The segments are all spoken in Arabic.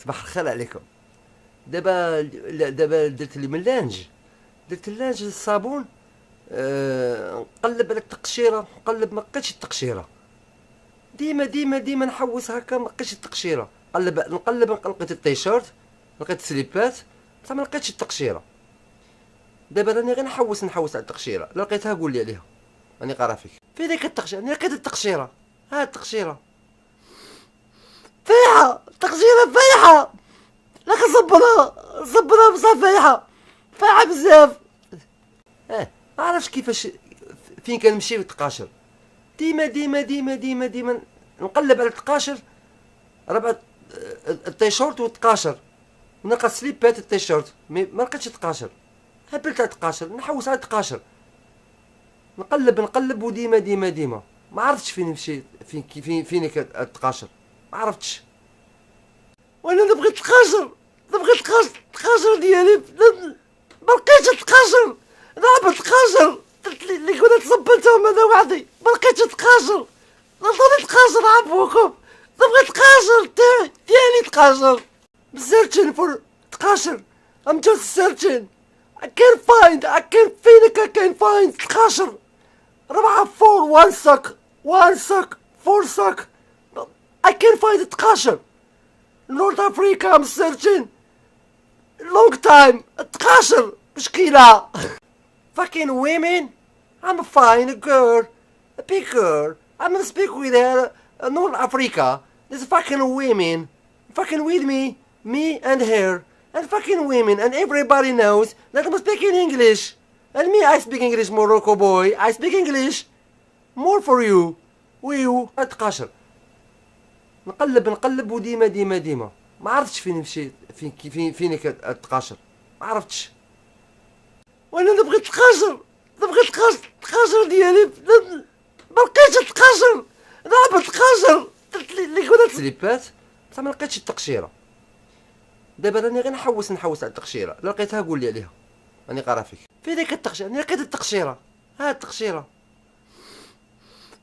صباح الخير عليكم. دابا درت لي من اللانج، درت اللانج الصابون. نقلب على التقشيره، نقلب ما لقيتش التقشيره. ديما نحوس هكا ما لقيتش التقشيره. نقلب لقيت التيشيرت، لقيت السليبات، بصح ما لقيتش التقشيره. دابا راني غير نحوس على التقشيره. لا لقيتها قول لي عليها، راني قارا فيك. فين ديك التقشيره؟ راني لقيت التقشيره. ها التقشيره فايحه، التقشيره فايحه. لكن صبرها بصح فايحه بزاف. ما عرفتش كيفاش فين كنمشي وتقاشر. ديما نقلب على التقاشر. ربع التيشيرت والتقاشر، نلقى سليبات التيشيرت ما لقيتش التقاشر. هبلت على التقاشر، نحوس على التقاشر، نقلب وديما ما عرفتش فين نمشي، فين التقاشر. ما عرفتش. وانا نبغي التقاشر ديالي. ما لقيتش التقاشر. نعم التقاشر اللي كنا تصبلتهم انا وحدي. ما لقيتش التقاشر. عطوني التقاشر عفوكم. نبغي التقاشر ديالي التقاشر. searching for تقاشر. I'm just searching. I can't find تقاشر. 4 4 1 sock 4 sock. I can't find تقاشر. North Africa I'm searching long time. تقاشر مشكلة. Fucking women. I'm fine girl, a big girl. I'm gonna speak with her. North Africa. There's fucking women. Fucking with me and her, and fucking women, and everybody knows that I'm speaking English. And me, I speak English, Morocco boy. I speak English more for you. اتقاشر. نقلب وديما ما عرفتش فين نمشي، فين التقاشر. ما عرفتش. وانا نبغي التقاشر ديالي. ما لقيتش التقاشر. نعم التقاشر اللي كنا سليبات، بصح ما لقيتش التقشيره. دابا راني غير نحوس على التقشيره. لا لقيتها قول لي عليها، راني قارا فيك. فين ديك التقشيره؟ راني لقيت التقشيره. ها التقشيره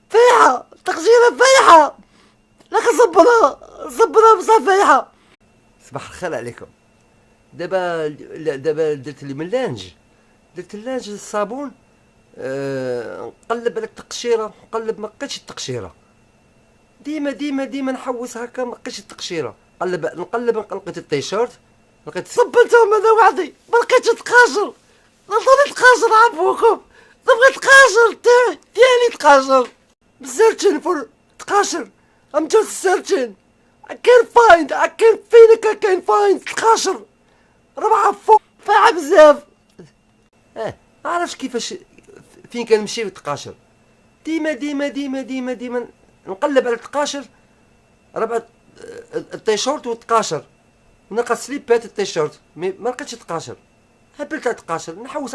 فايحه، التقشيره فايحه. لكن صبرها بصح فايحه. صباح الخير عليكم. دابا درت لي من اللانج، درت اللانج الصابون. نقلب على التقشيره، نقلب ما لقيتش التقشيره. ديما نحوس هكا ما لقيتش التقشيره. نقلب لقيت التيشيرت، لقيت صبلتهم انا وحدي. ما لقيتش التقاشر. عطوني التقاشر عفوكم. نبغي التقاشر ديالي التقاشر. searching for تقاشر. I'm just searching. I can't find تقاشر. 4 4 فايحه بزاف. ما عرفتش كيفاش فين كنمشي وتقاشر. ديما نقلب على التقاشر. ربع التيشيرت والتقاشر، نلقى سليبات التيشيرت ما لقيتش التقاشر. هبلت على التقاشر، نحوس